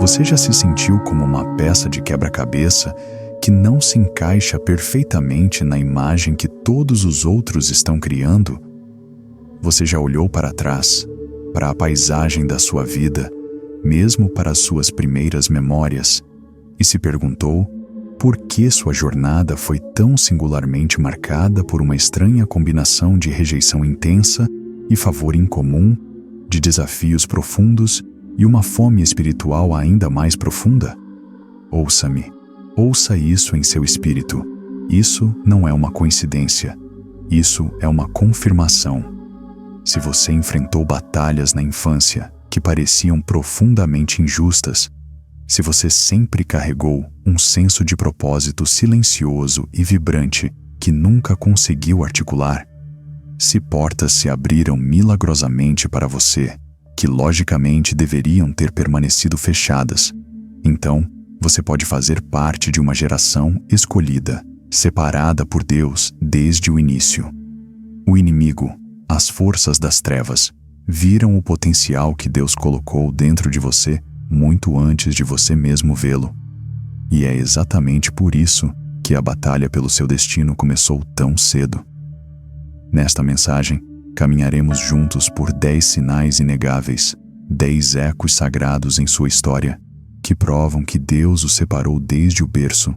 Você já se sentiu como uma peça de quebra-cabeça que não se encaixa perfeitamente na imagem que todos os outros estão criando? Você já olhou para trás, para a paisagem da sua vida, mesmo para as suas primeiras memórias, e se perguntou por que sua jornada foi tão singularmente marcada por uma estranha combinação de rejeição intensa e favor incomum, de desafios profundos e uma fome espiritual ainda mais profunda? Ouça-me, ouça isso em seu espírito. Isso não é uma coincidência, isso é uma confirmação. Se você enfrentou batalhas na infância que pareciam profundamente injustas, se você sempre carregou um senso de propósito silencioso e vibrante que nunca conseguiu articular, se portas se abriram milagrosamente para você, que logicamente deveriam ter permanecido fechadas, então você pode fazer parte de uma geração escolhida, separada por Deus desde o início. O inimigo, as forças das trevas, viram o potencial que Deus colocou dentro de você muito antes de você mesmo vê-lo. E é exatamente por isso que a batalha pelo seu destino começou tão cedo. Nesta mensagem, caminharemos juntos por 10 sinais inegáveis, 10 ecos sagrados em sua história, que provam que Deus o separou desde o berço.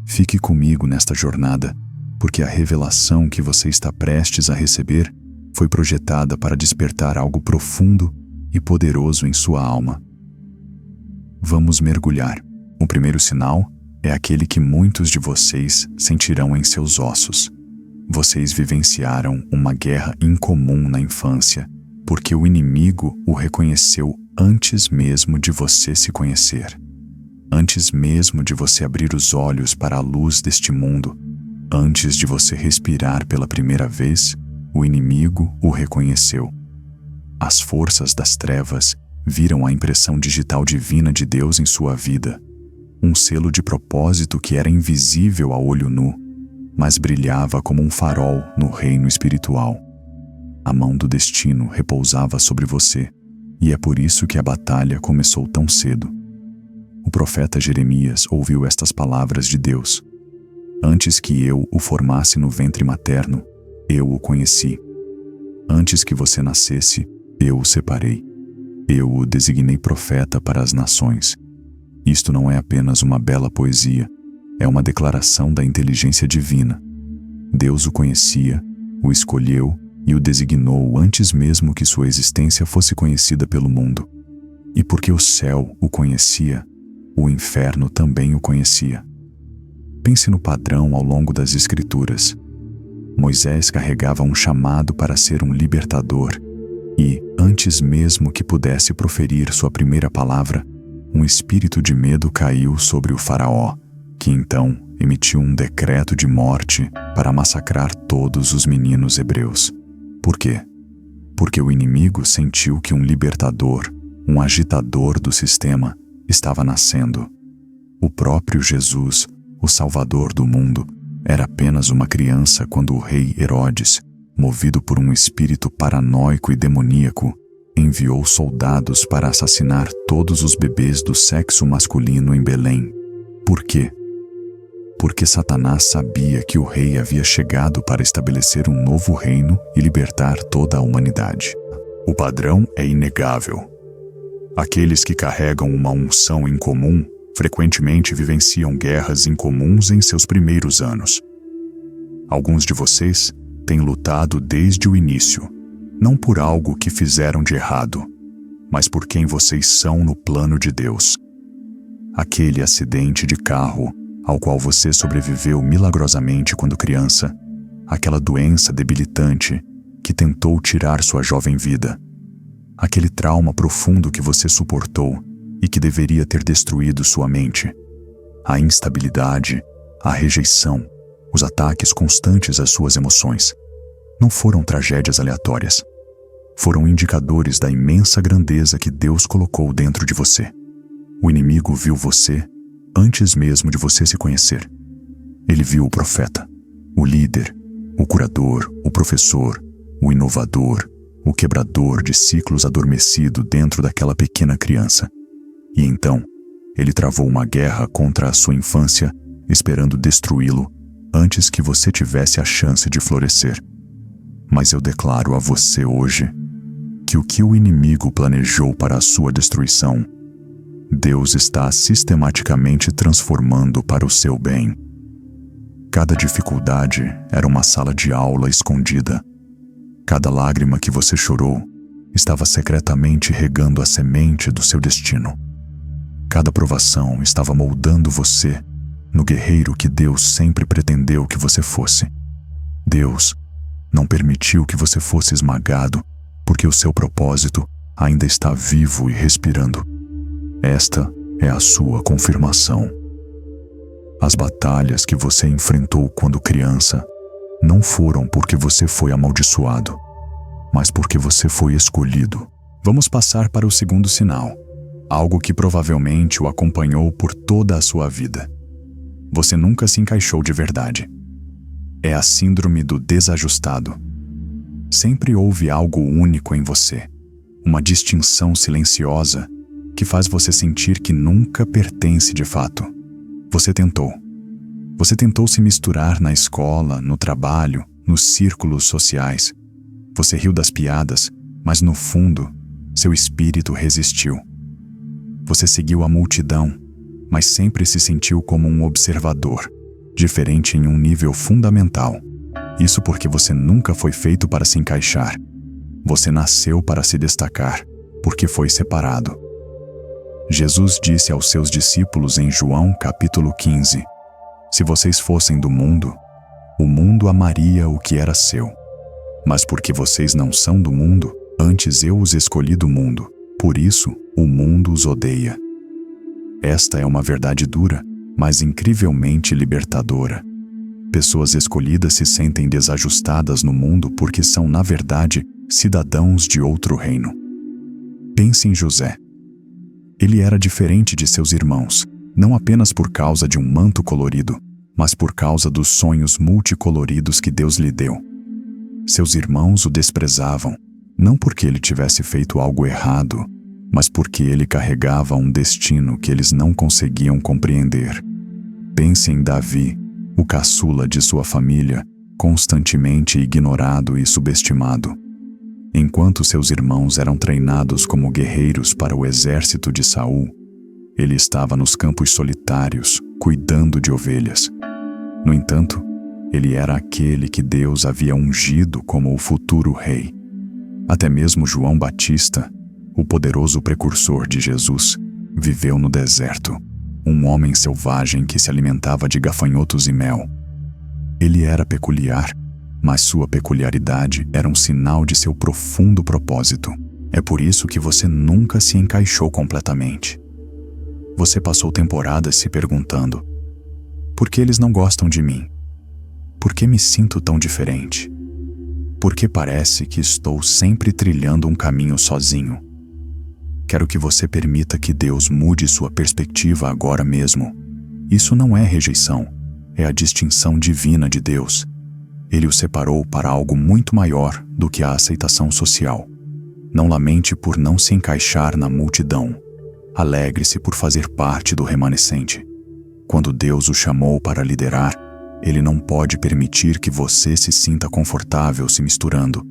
Fique comigo nesta jornada, porque a revelação que você está prestes a receber foi projetada para despertar algo profundo e poderoso em sua alma. Vamos mergulhar. O primeiro sinal é aquele que muitos de vocês sentirão em seus ossos. Vocês vivenciaram uma guerra incomum na infância, porque o inimigo o reconheceu antes mesmo de você se conhecer. Antes mesmo de você abrir os olhos para a luz deste mundo, antes de você respirar pela primeira vez, o inimigo o reconheceu. As forças das trevas viram a impressão digital divina de Deus em sua vida, um selo de propósito que era invisível a olho nu, mas brilhava como um farol no reino espiritual. A mão do destino repousava sobre você, e é por isso que a batalha começou tão cedo. O profeta Jeremias ouviu estas palavras de Deus: "Antes que eu o formasse no ventre materno, eu o conheci. Antes que você nascesse, eu o separei. Eu o designei profeta para as nações." Isto não é apenas uma bela poesia, é uma declaração da inteligência divina. Deus o conhecia, o escolheu e o designou antes mesmo que sua existência fosse conhecida pelo mundo. E porque o céu o conhecia, o inferno também o conhecia. Pense no padrão ao longo das Escrituras. Moisés carregava um chamado para ser um libertador e, antes mesmo que pudesse proferir sua primeira palavra, um espírito de medo caiu sobre o faraó, que então emitiu um decreto de morte para massacrar todos os meninos hebreus. Por quê? Porque o inimigo sentiu que um libertador, um agitador do sistema, estava nascendo. O próprio Jesus, o Salvador do mundo, era apenas uma criança quando o rei Herodes, movido por um espírito paranoico e demoníaco, enviou soldados para assassinar todos os bebês do sexo masculino em Belém. Por quê? Porque Satanás sabia que o rei havia chegado para estabelecer um novo reino e libertar toda a humanidade. O padrão é inegável. Aqueles que carregam uma unção incomum frequentemente vivenciam guerras incomuns em seus primeiros anos. Alguns de vocês têm lutado desde o início, não por algo que fizeram de errado, mas por quem vocês são no plano de Deus. Aquele acidente de carro ao qual você sobreviveu milagrosamente quando criança, aquela doença debilitante que tentou tirar sua jovem vida, aquele trauma profundo que você suportou e que deveria ter destruído sua mente, a instabilidade, a rejeição, os ataques constantes às suas emoções, não foram tragédias aleatórias. Foram indicadores da imensa grandeza que Deus colocou dentro de você. O inimigo viu você antes mesmo de você se conhecer. Ele viu o profeta, o líder, o curador, o professor, o inovador, o quebrador de ciclos adormecido dentro daquela pequena criança. E então, Ele travou uma guerra contra a sua infância, esperando destruí-lo antes que você tivesse a chance de florescer. Mas eu declaro a você hoje que o que o inimigo planejou para a sua destruição, Deus está sistematicamente transformando para o seu bem. Cada dificuldade era uma sala de aula escondida. Cada lágrima que você chorou estava secretamente regando a semente do seu destino. Cada provação estava moldando você no guerreiro que Deus sempre pretendeu que você fosse. Deus não permitiu que você fosse esmagado, porque o seu propósito ainda está vivo e respirando. Esta é a sua confirmação. As batalhas que você enfrentou quando criança não foram porque você foi amaldiçoado, mas porque você foi escolhido. Vamos passar para o segundo sinal, algo que provavelmente o acompanhou por toda a sua vida. Você nunca se encaixou de verdade. É a síndrome do desajustado. Sempre houve algo único em você, uma distinção silenciosa que faz você sentir que nunca pertence de fato. Você tentou. Você tentou se misturar na escola, no trabalho, nos círculos sociais. Você riu das piadas, mas no fundo, seu espírito resistiu. Você seguiu a multidão, mas sempre se sentiu como um observador, diferente em um nível fundamental. Isso porque você nunca foi feito para se encaixar. Você nasceu para se destacar, porque foi separado. Jesus disse aos seus discípulos em João capítulo 15: se vocês fossem do mundo, o mundo amaria o que era seu. Mas porque vocês não são do mundo, antes eu os escolhi do mundo. Por isso, o mundo os odeia. Esta é uma verdade dura, mas incrivelmente libertadora. Pessoas escolhidas se sentem desajustadas no mundo porque são, na verdade, cidadãos de outro reino. Pense em José. Ele era diferente de seus irmãos, não apenas por causa de um manto colorido, mas por causa dos sonhos multicoloridos que Deus lhe deu. Seus irmãos o desprezavam, não porque ele tivesse feito algo errado, mas porque ele carregava um destino que eles não conseguiam compreender. Pense em Davi, o caçula de sua família, constantemente ignorado e subestimado. Enquanto seus irmãos eram treinados como guerreiros para o exército de Saul, ele estava nos campos solitários, cuidando de ovelhas. No entanto, ele era aquele que Deus havia ungido como o futuro rei. Até mesmo João Batista, o poderoso precursor de Jesus, viveu no deserto, um homem selvagem que se alimentava de gafanhotos e mel. Ele era peculiar, mas sua peculiaridade era um sinal de seu profundo propósito. É por isso que você nunca se encaixou completamente. Você passou temporadas se perguntando: por que eles não gostam de mim? Por que me sinto tão diferente? Por que parece que estou sempre trilhando um caminho sozinho? Quero que você permita que Deus mude sua perspectiva agora mesmo. Isso não é rejeição, é a distinção divina de Deus. Ele o separou para algo muito maior do que a aceitação social. Não lamente por não se encaixar na multidão. Alegre-se por fazer parte do remanescente. Quando Deus o chamou para liderar, Ele não pode permitir que você se sinta confortável se misturando.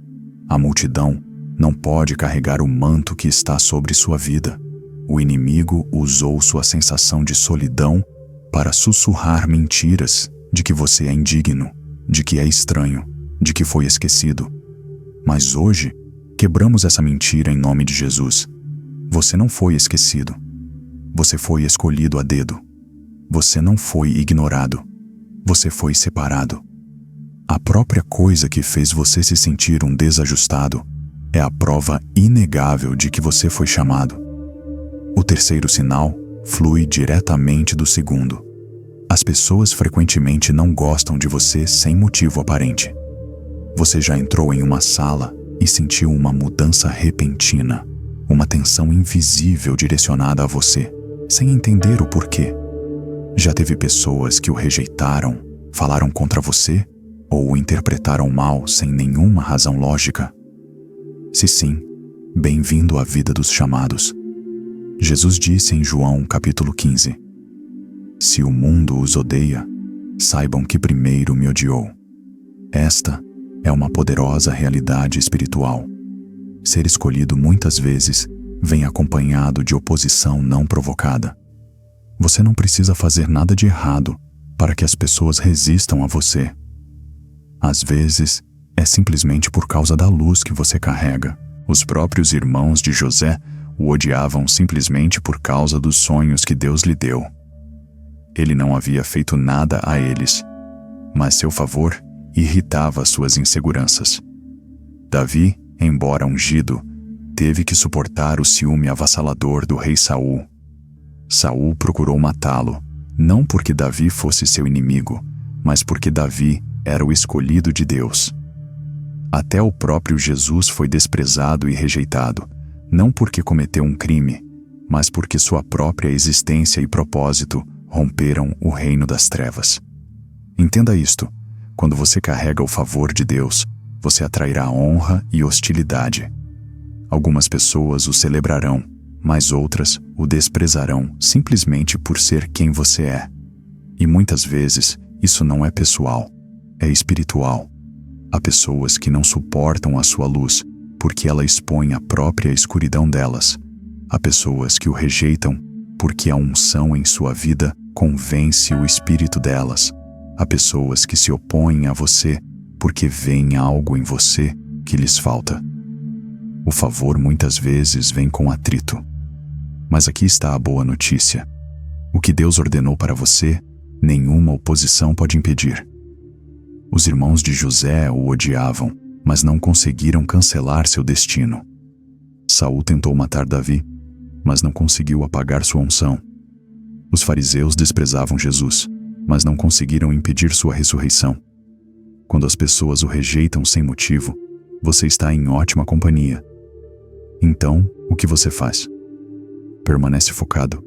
A multidão não pode carregar o manto que está sobre sua vida. O inimigo usou sua sensação de solidão para sussurrar mentiras de que você é indigno, de que é estranho, de que foi esquecido. Mas hoje, quebramos essa mentira em nome de Jesus. Você não foi esquecido. Você foi escolhido a dedo. Você não foi ignorado. Você foi separado. A própria coisa que fez você se sentir um desajustado é a prova inegável de que você foi chamado. O terceiro sinal flui diretamente do segundo. As pessoas frequentemente não gostam de você sem motivo aparente. Você já entrou em uma sala e sentiu uma mudança repentina, uma tensão invisível direcionada a você, sem entender o porquê. Já teve pessoas que o rejeitaram, falaram contra você ou o interpretaram mal sem nenhuma razão lógica? Se sim, bem-vindo à vida dos chamados. Jesus disse em João capítulo 15: Se o mundo os odeia, saibam que primeiro me odiou. Esta é uma poderosa realidade espiritual. Ser escolhido muitas vezes vem acompanhado de oposição não provocada. Você não precisa fazer nada de errado para que as pessoas resistam a você. Às vezes, é simplesmente por causa da luz que você carrega. Os próprios irmãos de José o odiavam simplesmente por causa dos sonhos que Deus lhe deu. Ele não havia feito nada a eles, mas seu favor irritava suas inseguranças. Davi, embora ungido, teve que suportar o ciúme avassalador do rei Saul. Saul procurou matá-lo, não porque Davi fosse seu inimigo, mas porque Davi era o escolhido de Deus. Até o próprio Jesus foi desprezado e rejeitado, não porque cometeu um crime, mas porque sua própria existência e propósito romperam o reino das trevas. Entenda isto: quando você carrega o favor de Deus, você atrairá honra e hostilidade. Algumas pessoas o celebrarão, mas outras o desprezarão simplesmente por ser quem você é. E muitas vezes isso não é pessoal, é espiritual. Há pessoas que não suportam a sua luz porque ela expõe a própria escuridão delas. Há pessoas que o rejeitam porque a unção em sua vida convence o espírito delas. Há pessoas que se opõem a você porque veem algo em você que lhes falta. O favor muitas vezes vem com atrito. Mas aqui está a boa notícia. O que Deus ordenou para você, nenhuma oposição pode impedir. Os irmãos de José o odiavam, mas não conseguiram cancelar seu destino. Saul tentou matar Davi, mas não conseguiu apagar sua unção. Os fariseus desprezavam Jesus, mas não conseguiram impedir sua ressurreição. Quando as pessoas o rejeitam sem motivo, você está em ótima companhia. Então, o que você faz? Permanece focado.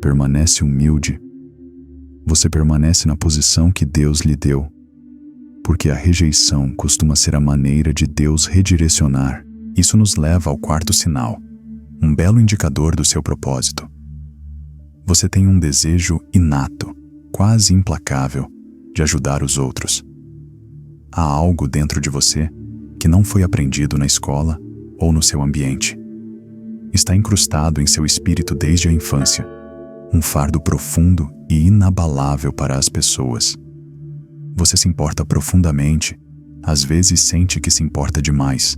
Permanece humilde. Você permanece na posição que Deus lhe deu. Porque a rejeição costuma ser a maneira de Deus redirecionar. Isso nos leva ao quarto sinal, um belo indicador do seu propósito. Você tem um desejo inato, quase implacável, de ajudar os outros. Há algo dentro de você que não foi aprendido na escola ou no seu ambiente. Está incrustado em seu espírito desde a infância, um fardo profundo e inabalável para as pessoas. Você se importa profundamente, às vezes sente que se importa demais.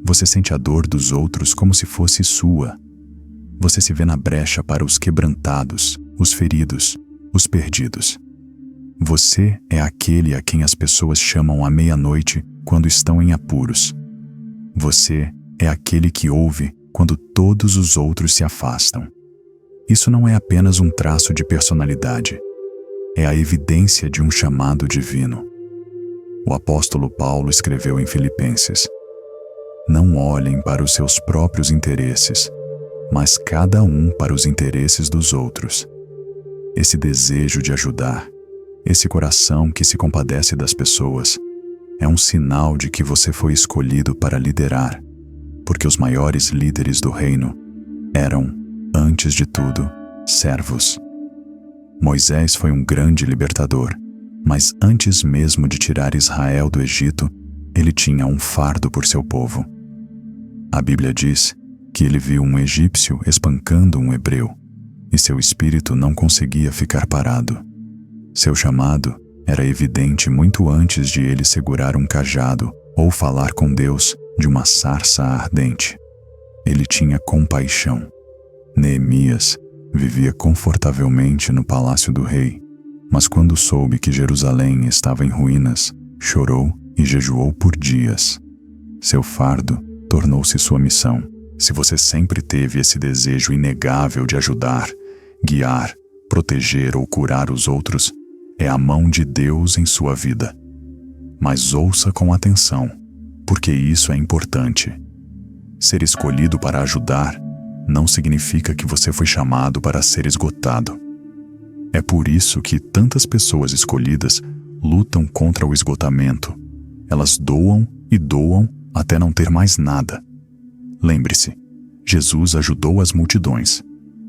Você sente a dor dos outros como se fosse sua. Você se vê na brecha para os quebrantados, os feridos, os perdidos. Você é aquele a quem as pessoas chamam à meia-noite quando estão em apuros. Você é aquele que ouve quando todos os outros se afastam. Isso não é apenas um traço de personalidade. É a evidência de um chamado divino. O apóstolo Paulo escreveu em Filipenses: Não olhem para os seus próprios interesses, mas cada um para os interesses dos outros. Esse desejo de ajudar, esse coração que se compadece das pessoas, é um sinal de que você foi escolhido para liderar, porque os maiores líderes do reino eram, antes de tudo, servos. Moisés foi um grande libertador, mas antes mesmo de tirar Israel do Egito, ele tinha um fardo por seu povo. A Bíblia diz que ele viu um egípcio espancando um hebreu, e seu espírito não conseguia ficar parado. Seu chamado era evidente muito antes de ele segurar um cajado ou falar com Deus de uma sarça ardente. Ele tinha compaixão. Neemias vivia confortavelmente no palácio do rei, mas quando soube que Jerusalém estava em ruínas, chorou e jejuou por dias. Seu fardo tornou-se sua missão. Se você sempre teve esse desejo inegável de ajudar, guiar, proteger ou curar os outros, é a mão de Deus em sua vida. Mas ouça com atenção, porque isso é importante. Ser escolhido para ajudar não significa que você foi chamado para ser esgotado. É por isso que tantas pessoas escolhidas lutam contra o esgotamento. Elas doam e doam até não ter mais nada. Lembre-se, Jesus ajudou as multidões,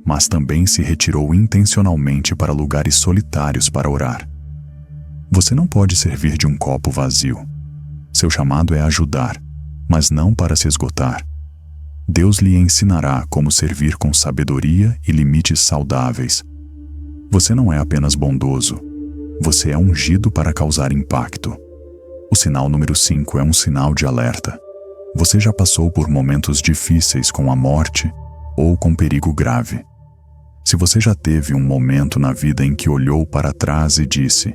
mas também se retirou intencionalmente para lugares solitários para orar. Você não pode servir de um copo vazio. Seu chamado é ajudar, mas não para se esgotar. Deus lhe ensinará como servir com sabedoria e limites saudáveis. Você não é apenas bondoso, você é ungido para causar impacto. O sinal número 5 é um sinal de alerta. Você já passou por momentos difíceis com a morte ou com perigo grave. Se você já teve um momento na vida em que olhou para trás e disse: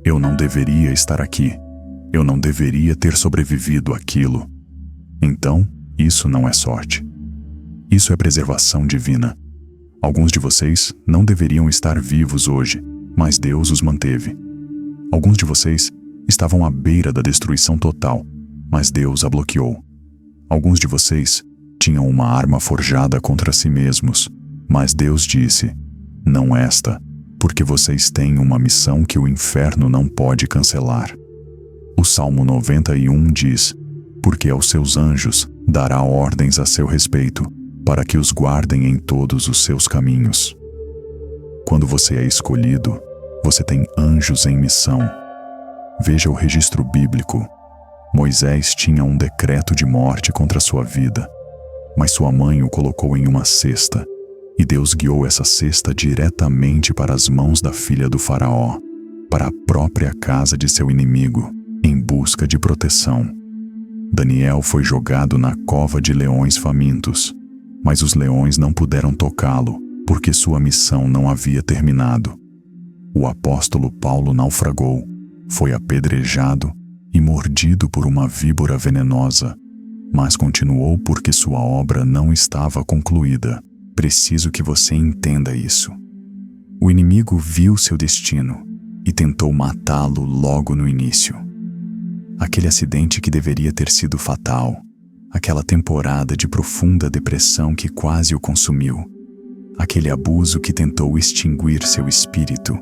"Eu não deveria estar aqui, eu não deveria ter sobrevivido àquilo", então isso não é sorte. Isso é preservação divina. Alguns de vocês não deveriam estar vivos hoje, mas Deus os manteve. Alguns de vocês estavam à beira da destruição total, mas Deus a bloqueou. Alguns de vocês tinham uma arma forjada contra si mesmos, mas Deus disse: "Não esta, porque vocês têm uma missão que o inferno não pode cancelar." O Salmo 91 diz: "Porque aos seus anjos dará ordens a seu respeito, para que os guardem em todos os seus caminhos." Quando você é escolhido, você tem anjos em missão. Veja o registro bíblico. Moisés tinha um decreto de morte contra sua vida, mas sua mãe o colocou em uma cesta, e Deus guiou essa cesta diretamente para as mãos da filha do faraó, para a própria casa de seu inimigo, em busca de proteção. Daniel foi jogado na cova de leões famintos, mas os leões não puderam tocá-lo, porque sua missão não havia terminado. O apóstolo Paulo naufragou, foi apedrejado e mordido por uma víbora venenosa, mas continuou porque sua obra não estava concluída. Preciso que você entenda isso. O inimigo viu seu destino e tentou matá-lo logo no início. Aquele acidente que deveria ter sido fatal, aquela temporada de profunda depressão que quase o consumiu, aquele abuso que tentou extinguir seu espírito.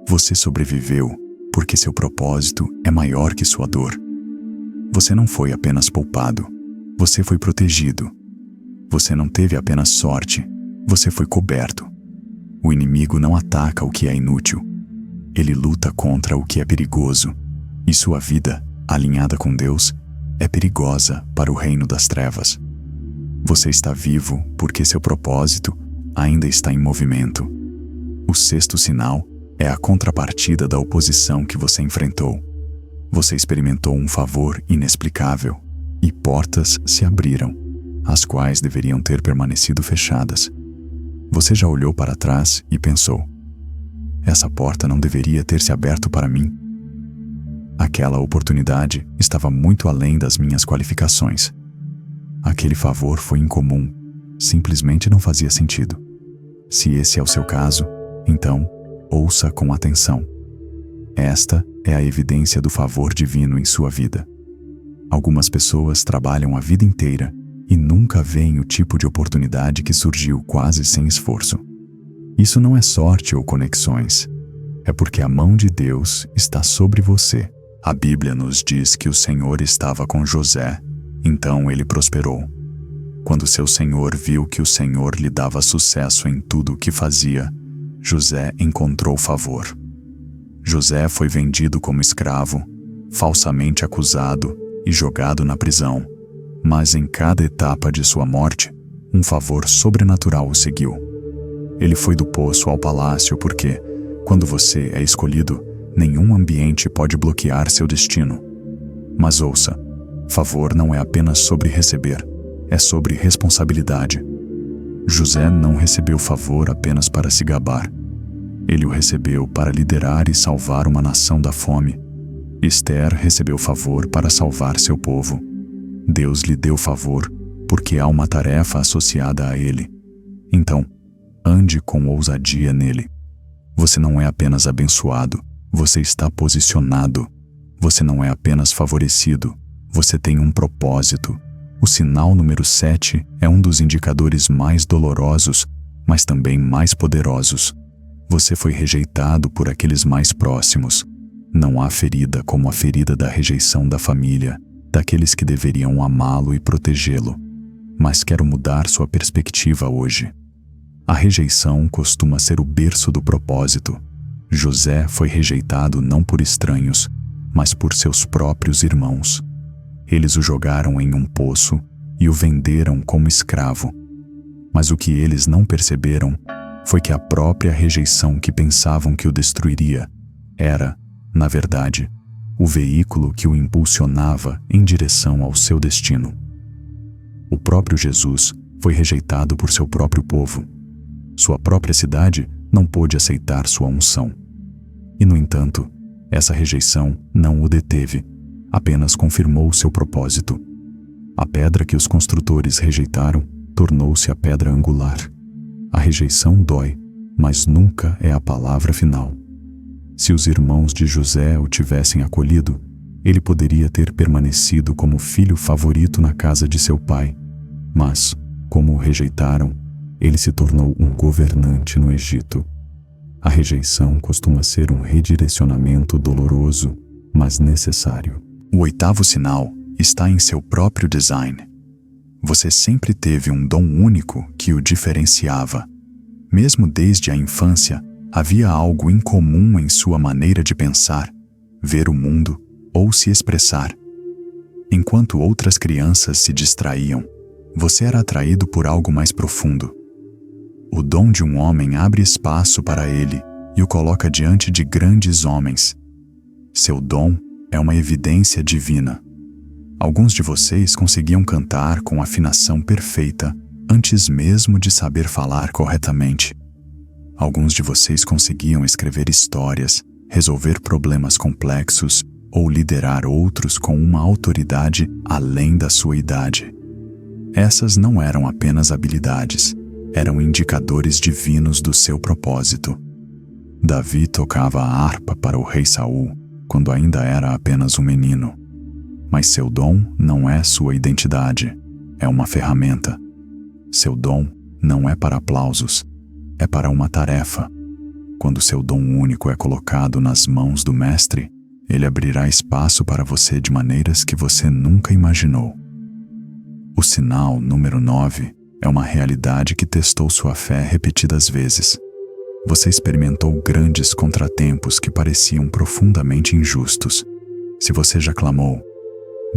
Você sobreviveu porque seu propósito é maior que sua dor. Você não foi apenas poupado, você foi protegido. Você não teve apenas sorte, você foi coberto. O inimigo não ataca o que é inútil. Ele luta contra o que é perigoso. E sua vida, alinhada com Deus, é perigosa para o reino das trevas. Você está vivo porque seu propósito ainda está em movimento. O sexto sinal é a contrapartida da oposição que você enfrentou. Você experimentou um favor inexplicável e portas se abriram, as quais deveriam ter permanecido fechadas. Você já olhou para trás e pensou: "Essa porta não deveria ter se aberto para mim. Aquela oportunidade estava muito além das minhas qualificações. Aquele favor foi incomum, simplesmente não fazia sentido." Se esse é o seu caso, então, ouça com atenção. Esta é a evidência do favor divino em sua vida. Algumas pessoas trabalham a vida inteira e nunca veem o tipo de oportunidade que surgiu quase sem esforço. Isso não é sorte ou conexões. É porque a mão de Deus está sobre você. A Bíblia nos diz que o Senhor estava com José, então ele prosperou. Quando seu senhor viu que o Senhor lhe dava sucesso em tudo o que fazia, José encontrou favor. José foi vendido como escravo, falsamente acusado e jogado na prisão, mas em cada etapa de sua morte, um favor sobrenatural o seguiu. Ele foi do poço ao palácio porque, quando você é escolhido, nenhum ambiente pode bloquear seu destino. Mas ouça, favor não é apenas sobre receber, é sobre responsabilidade. José não recebeu favor apenas para se gabar. Ele o recebeu para liderar e salvar uma nação da fome. Esther recebeu favor para salvar seu povo. Deus lhe deu favor porque há uma tarefa associada a ele. Então, ande com ousadia nele. Você não é apenas abençoado, você está posicionado. Você não é apenas favorecido, você tem um propósito. O sinal número 7 é um dos indicadores mais dolorosos, mas também mais poderosos. Você foi rejeitado por aqueles mais próximos. Não há ferida como a ferida da rejeição da família, daqueles que deveriam amá-lo e protegê-lo. mas quero mudar sua perspectiva hoje. A rejeição costuma ser o berço do propósito. José foi rejeitado não por estranhos, mas por seus próprios irmãos. Eles o jogaram em um poço e o venderam como escravo. Mas o que eles não perceberam foi que a própria rejeição que pensavam que o destruiria era, na verdade, o veículo que o impulsionava em direção ao seu destino. O próprio Jesus foi rejeitado por seu próprio povo. Sua própria cidade não pôde aceitar sua unção. E, no entanto, essa rejeição não o deteve, apenas confirmou seu propósito. A pedra que os construtores rejeitaram tornou-se a pedra angular. A rejeição dói, mas nunca é a palavra final. Se os irmãos de José o tivessem acolhido, ele poderia ter permanecido como filho favorito na casa de seu pai. Mas, como o rejeitaram, ele se tornou um governante no Egito. A rejeição costuma ser um redirecionamento doloroso, mas necessário. O oitavo sinal está em seu próprio design. Você sempre teve um dom único que o diferenciava. Mesmo desde a infância, havia algo incomum em sua maneira de pensar, ver o mundo ou se expressar. Enquanto outras crianças se distraíam, você era atraído por algo mais profundo. O dom de um homem abre espaço para ele e o coloca diante de grandes homens. Seu dom é uma evidência divina. Alguns de vocês conseguiam cantar com afinação perfeita antes mesmo de saber falar corretamente. Alguns de vocês conseguiam escrever histórias, resolver problemas complexos ou liderar outros com uma autoridade além da sua idade. Essas não eram apenas habilidades, eram indicadores divinos do seu propósito. Davi tocava a harpa para o rei Saul quando ainda era apenas um menino. Mas seu dom não é sua identidade, é uma ferramenta. Seu dom não é para aplausos, é para uma tarefa. Quando seu dom único é colocado nas mãos do Mestre, ele abrirá espaço para você de maneiras que você nunca imaginou. O sinal número 9 é uma realidade que testou sua fé repetidas vezes. Você experimentou grandes contratempos que pareciam profundamente injustos. Se você já clamou,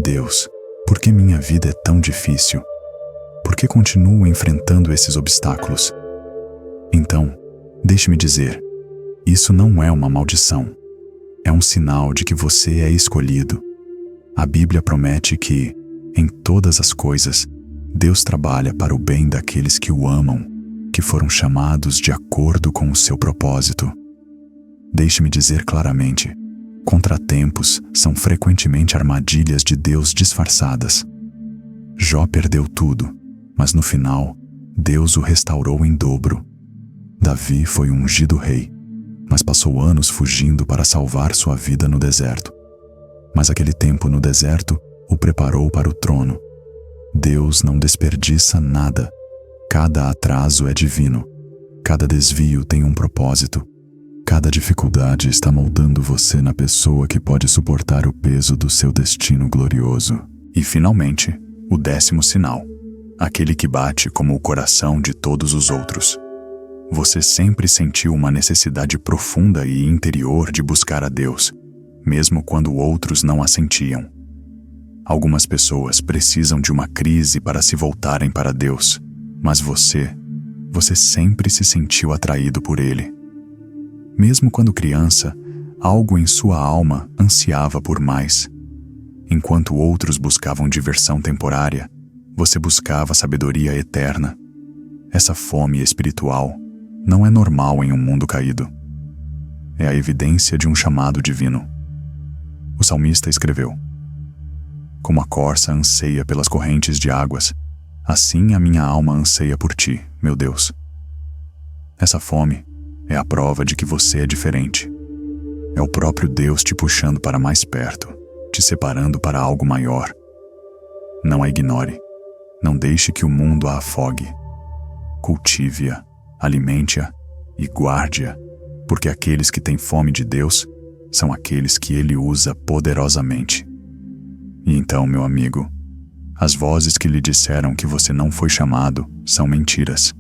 Deus, por que minha vida é tão difícil? Por que continuo enfrentando esses obstáculos? Então, deixe-me dizer, isso não é uma maldição. É um sinal de que você é escolhido. A Bíblia promete que, em todas as coisas, Deus trabalha para o bem daqueles que o amam, que foram chamados de acordo com o seu propósito. Deixe-me dizer claramente, contratempos são frequentemente armadilhas de Deus disfarçadas. Jó perdeu tudo, mas no final, Deus o restaurou em dobro. Davi foi ungido rei, mas passou anos fugindo para salvar sua vida no deserto. Mas aquele tempo no deserto o preparou para o trono. Deus não desperdiça nada. Cada atraso é divino. Cada desvio tem um propósito. Cada dificuldade está moldando você na pessoa que pode suportar o peso do seu destino glorioso. E finalmente, o 10º sinal, aquele que bate como o coração de todos os outros. Você sempre sentiu uma necessidade profunda e interior de buscar a Deus, mesmo quando outros não a sentiam. Algumas pessoas precisam de uma crise para se voltarem para Deus, mas você sempre se sentiu atraído por Ele. Mesmo quando criança, algo em sua alma ansiava por mais. Enquanto outros buscavam diversão temporária, você buscava sabedoria eterna. Essa fome espiritual não é normal em um mundo caído. É a evidência de um chamado divino. O salmista escreveu: Como a corça anseia pelas correntes de águas, assim a minha alma anseia por ti, meu Deus. Essa fome é a prova de que você é diferente. É o próprio Deus te puxando para mais perto, te separando para algo maior. Não a ignore. Não deixe que o mundo a afogue. Cultive-a, alimente-a e guarde-a, porque aqueles que têm fome de Deus são aqueles que Ele usa poderosamente. E então, meu amigo, As vozes que lhe disseram que você não foi chamado são mentiras.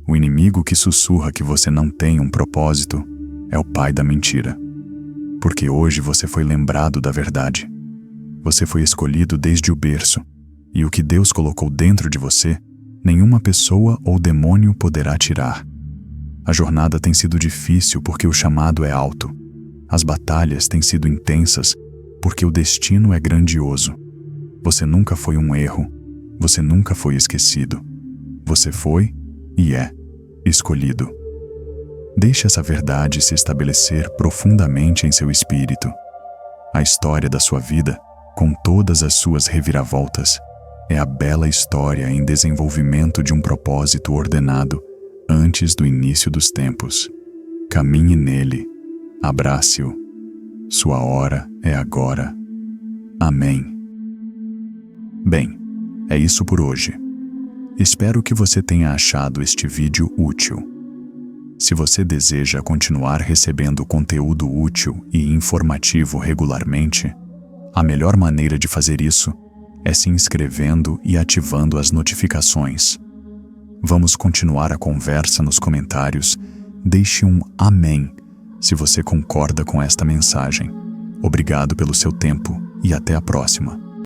O inimigo que sussurra que você não tem um propósito é o pai da mentira. Porque hoje você foi lembrado da verdade. Você foi escolhido desde o berço, e o que Deus colocou dentro de você, nenhuma pessoa ou demônio poderá tirar. A jornada tem sido difícil porque o chamado é alto. As batalhas têm sido intensas porque o destino é grandioso. Você nunca foi um erro. Você nunca foi esquecido. Você foi e é escolhido. Deixe essa verdade se estabelecer profundamente em seu espírito. A história da sua vida, com todas as suas reviravoltas, é a bela história em desenvolvimento de um propósito ordenado antes do início dos tempos. Caminhe nele. Abrace-o. Sua hora é agora. Amém. Bem, é isso por hoje. Espero que você tenha achado este vídeo útil. Se você deseja continuar recebendo conteúdo útil e informativo regularmente, a melhor maneira de fazer isso é se inscrevendo e ativando as notificações. Vamos continuar a conversa nos comentários. Deixe um amém se você concorda com esta mensagem. Obrigado pelo seu tempo e até a próxima.